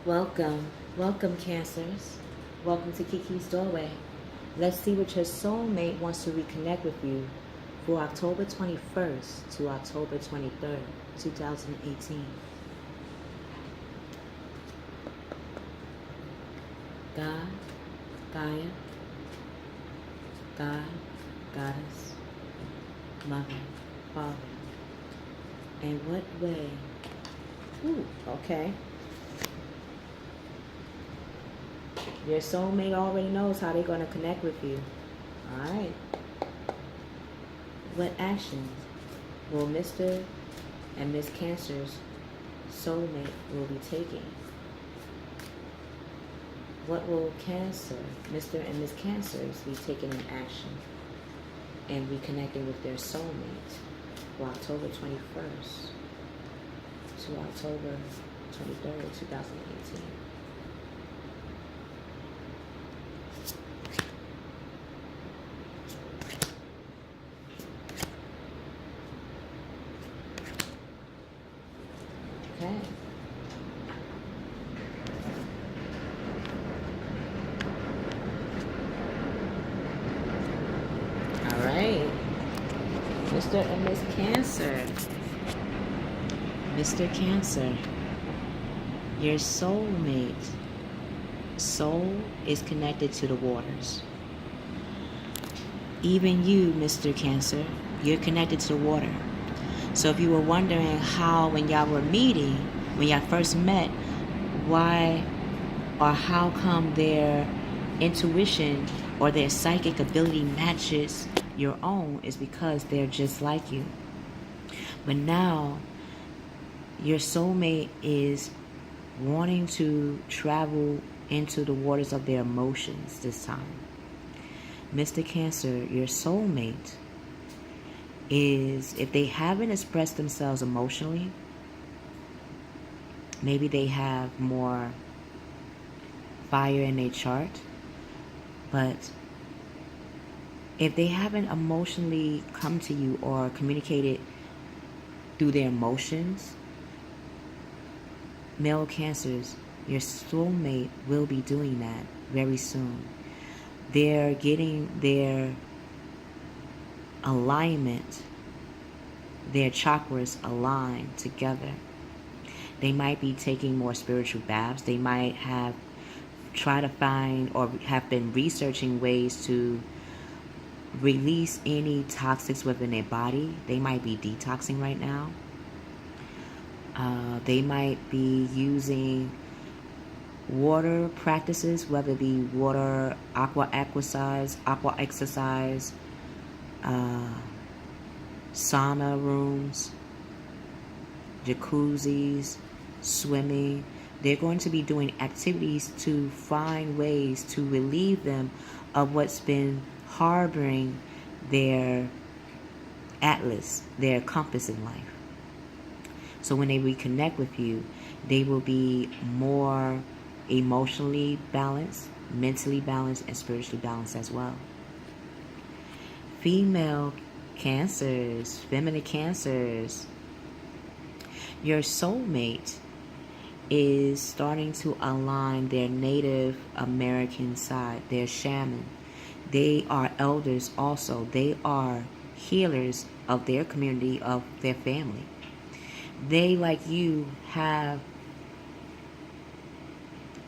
Welcome, Cancers. Welcome to Kiki's Doorway. Let's see what your soulmate wants to reconnect with you for October 21st to October 23rd, 2018. God, Gaia, God, Goddess, Mother, Father. In what way? Ooh, okay. Your soulmate already knows how they're going to connect with you. All right. What actions will Mr. and Miss Cancer's soulmate will be taking? What will Cancer, Mr. and Miss Cancers, be taking in action and reconnecting with their soulmate for October 21st to October 23rd, 2018? Okay. All right. Mr. and Miss Cancer. Mr. Cancer, your soulmate soul is connected to the waters. Even you, Mr. Cancer, you're connected to the water. So if you were wondering how, when y'all were meeting, when y'all first met, why or how come their intuition or their psychic ability matches your own, is because they're just like you. But now your soulmate is wanting to travel into the waters of their emotions this time. Mr. Cancer, your soulmate is, if they haven't expressed themselves emotionally, maybe they have more fire in their chart, but if they haven't emotionally come to you or communicated through their emotions, male Cancers, your soulmate will be doing that very soon. They're getting their alignment, their chakras aligned together. They might be taking more spiritual baths. They might have tried to find or have been researching ways to release any toxics within their body. They might be detoxing right now. They might be using water practices, whether it be water, aqua exercise, sauna rooms, jacuzzis, swimming. They're going to be doing activities to find ways to relieve them of what's been harboring their atlas, their compass in life. So when they reconnect with you, they will be more emotionally balanced, mentally balanced, and spiritually balanced as well. Female Cancers, feminine Cancers, your soulmate is starting to align their Native American side, their shaman. They are elders also. They are healers of their community, of their family. They, like you, have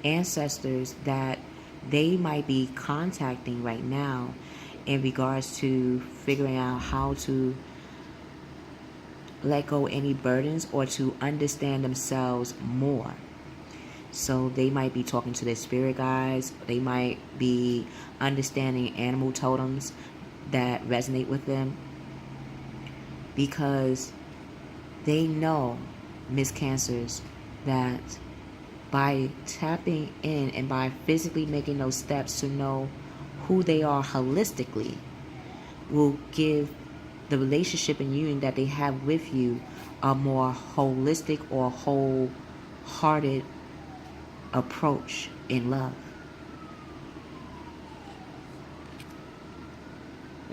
ancestors that they might be contacting right now in regards to figuring out how to let go any burdens or to understand themselves more. So they might be talking to their spirit guides. They might be understanding animal totems that resonate with them, because they know, Miss Cancers, that by tapping in and by physically making those steps to know who they are holistically will give the relationship and union that they have with you a more holistic or wholehearted approach in love.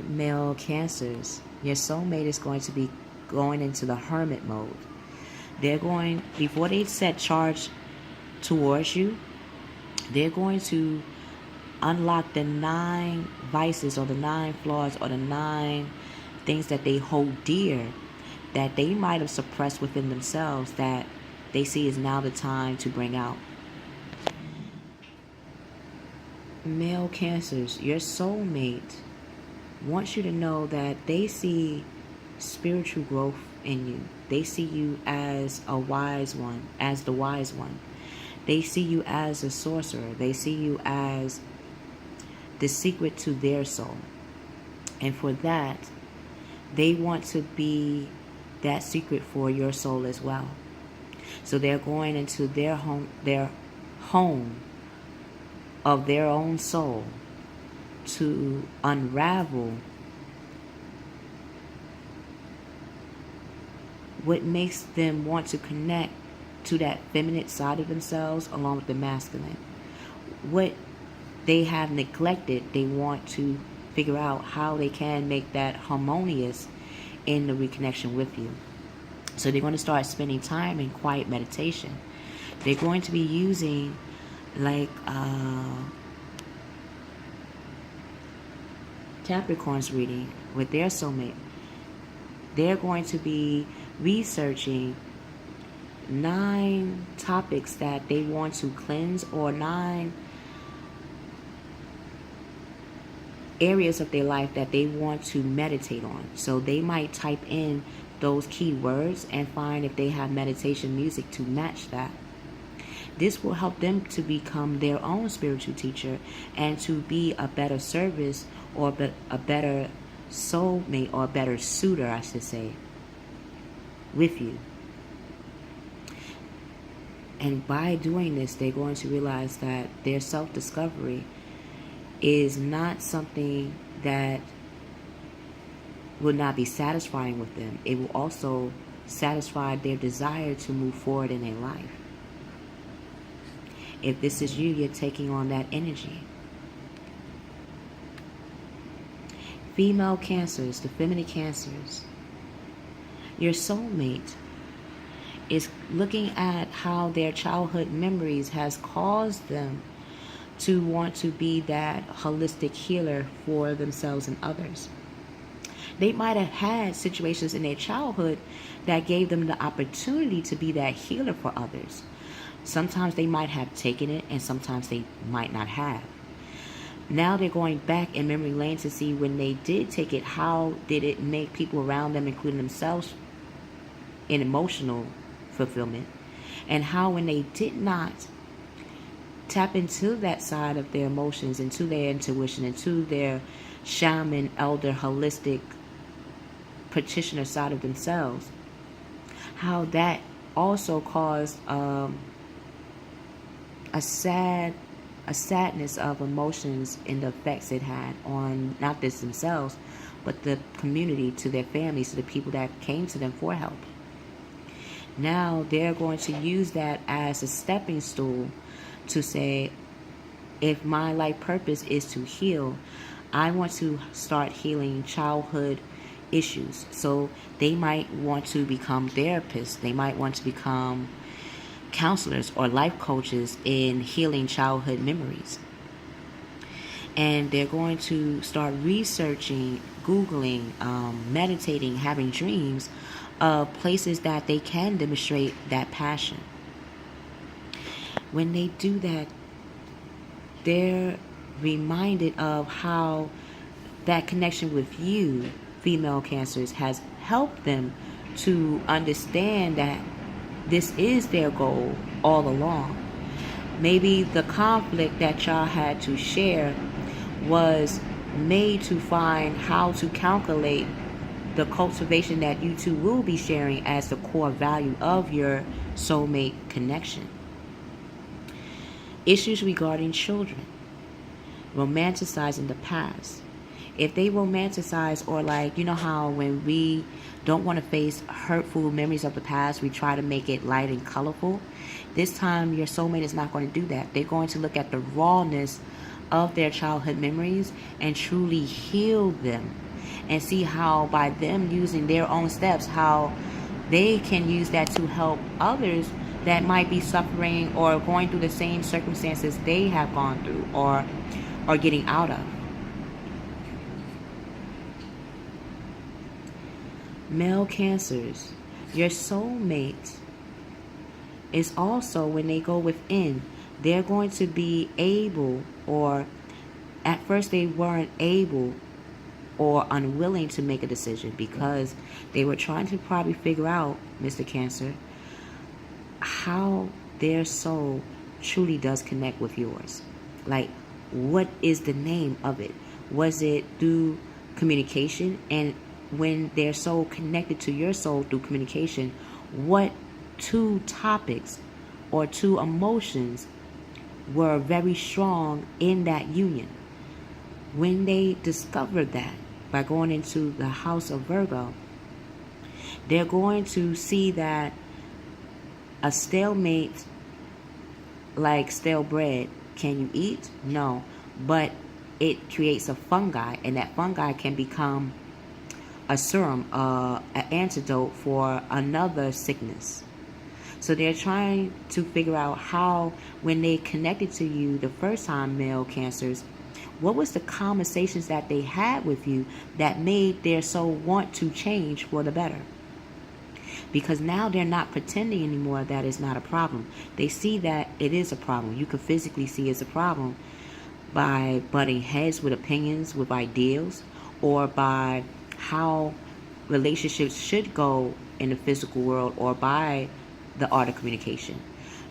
Male Cancers, your soulmate is going to be going into the hermit mode. They're going, before they set charge towards you, they're going to unlock the 9 vices or the 9 flaws or the 9 things that they hold dear that they might have suppressed within themselves that they see is now the time to bring out. Male Cancers, your soulmate wants you to know that they see spiritual growth in you. They see you as a wise one, as the wise one. They see you as a sorcerer. They see you as the secret to their soul. And for that, they want to be that secret for your soul as well. So they're going into their home of their own soul to unravel what makes them want to connect to that feminine side of themselves along with the masculine. What they have neglected, they want to figure out how they can make that harmonious in the reconnection with you. So they're going to start spending time in quiet meditation. They're going to be using like Capricorn's reading with their soulmate. They're going to be researching 9 topics that they want to cleanse, or 9 areas of their life that they want to meditate on. So they might type in those key words and find if they have meditation music to match that. This will help them to become their own spiritual teacher and to be a better service, or a better soulmate, or a better suitor, I should say, with you. And by doing this, they're going to realize that their self-discovery is not something that will not be satisfying with them. It will also satisfy their desire to move forward in their life. If this is you, you're taking on that energy. Female Cancers, the feminine Cancers, your soulmate is looking at how their childhood memories has caused them to want to be that holistic healer for themselves and others. They might have had situations in their childhood that gave them the opportunity to be that healer for others. Sometimes they might have taken it, and sometimes they might not have. Now they're going back in memory lane to see when they did take it, how did it make people around them, including themselves, in emotional fulfillment, and how when they did not tap into that side of their emotions, into their intuition, into their shaman, elder, holistic practitioner side of themselves, how that also caused a sadness of emotions and the effects it had on not just themselves, but the community, to their families, to the people that came to them for help. Now they're going to use that as a stepping stool to say, if my life purpose is to heal, I want to start healing childhood issues. So they might want to become therapists. They might want to become counselors or life coaches in healing childhood memories. And they're going to start researching, Googling, meditating, having dreams of places that they can demonstrate that passion. When they do that, they're reminded of how that connection with you, female Cancers, has helped them to understand that this is their goal all along. Maybe the conflict that y'all had to share was made to find how to calculate the cultivation that you two will be sharing as the core value of your soulmate connection. Issues regarding children, romanticizing the past. If they romanticize, or like, you know how when we don't want to face hurtful memories of the past, we try to make it light and colorful. This time, your soulmate is not going to do that. They're going to look at the rawness of their childhood memories and truly heal them, and see how by them using their own steps, how they can use that to help others that might be suffering or going through the same circumstances they have gone through or getting out of. Male Cancers, your soulmate is also, when they go within, they're going to be able, or at first they weren't able or unwilling to make a decision because they were trying to probably figure out, Mr. Cancer, how their soul truly does connect with yours. Like, what is the name of it? Was it through communication? And when their soul connected to your soul through communication, what two topics or two emotions were very strong in that union? When they discovered that by going into the house of Virgo, they're going to see that a stalemate, like stale bread, can you eat? No. But it creates a fungi, and that fungi can become a serum, an antidote for another sickness. So they're trying to figure out how, when they connected to you the first time, male Cancers, what was the conversations that they had with you that made their soul want to change for the better? Because now they're not pretending anymore that it's not a problem. They see that it is a problem. You can physically see it's a problem by butting heads with opinions, with ideals, or by how relationships should go in the physical world, or by the art of communication.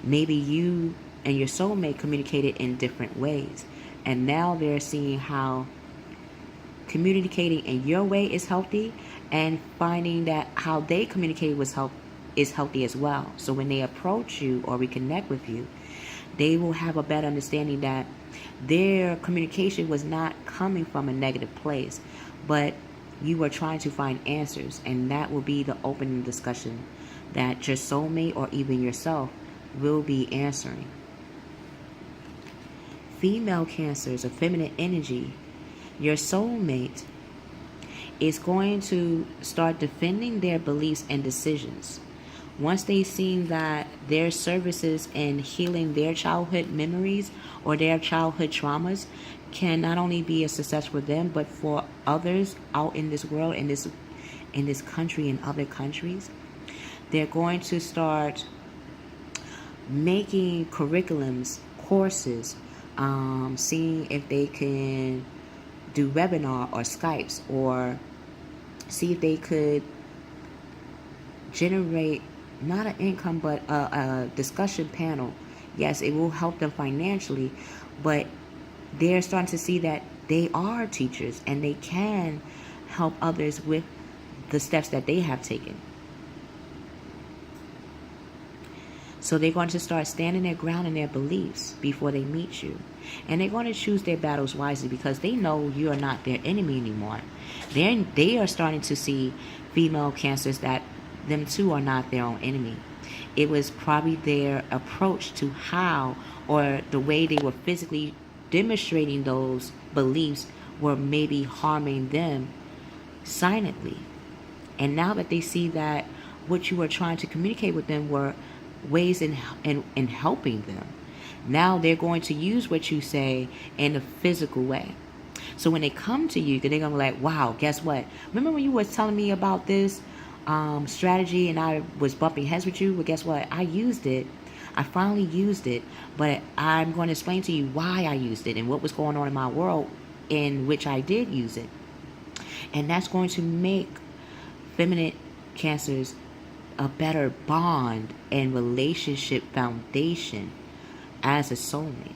Maybe you and your soulmate communicated in different ways, and now they're seeing how communicating in your way is healthy, and finding that how they communicate is healthy as well. So when they approach you or reconnect with you, they will have a better understanding that their communication was not coming from a negative place, but you were trying to find answers, and that will be the opening discussion that your soulmate or even yourself will be answering. Female Cancers, a feminine energy, your soulmate is going to start defending their beliefs and decisions. Once they've seen that their services in healing their childhood memories or their childhood traumas can not only be a success for them, but for others out in this world, in this country and other countries, they're going to start making curriculums, courses, seeing if they can do webinar or Skypes, or see if they could generate not an income but a discussion panel. Yes, it will help them financially, but they're starting to see that they are teachers and they can help others with the steps that they have taken. So they're going to start standing their ground in their beliefs before they meet you. And they're going to choose their battles wisely because they know you are not their enemy anymore. They are starting to see, female Cancers, that them too are not their own enemy. It was probably their approach to how, or the way they were physically demonstrating those beliefs, were maybe harming them silently. And now that they see that what you were trying to communicate with them were ways in helping them, now they're going to use what you say in a physical way. So when they come to you, they're going to be like, wow, guess what? Remember when you were telling me about this strategy and I was bumping heads with you? Well, guess what? I used it. I finally used it, but I'm going to explain to you why I used it and what was going on in my world in which I did use it. And that's going to make feminine Cancers a better bond and relationship foundation as a soulmate.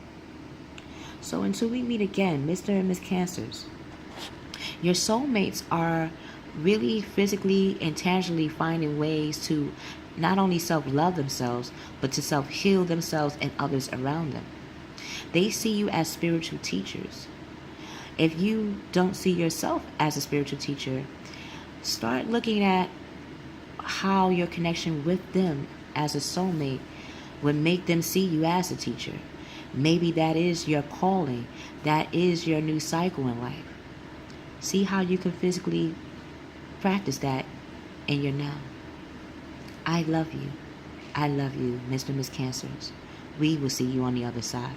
So until we meet again, Mr. and Miss Cancers, your soulmates are really physically and tangibly finding ways to not only self-love themselves, but to self-heal themselves and others around them. They see you as spiritual teachers. If you don't see yourself as a spiritual teacher, start looking at how your connection with them as a soulmate would make them see you as a teacher. Maybe that is your calling. That is your new cycle in life. See how you can physically practice that in your now. I love you. I love you, Mr. and Miss Cancers. We will see you on the other side.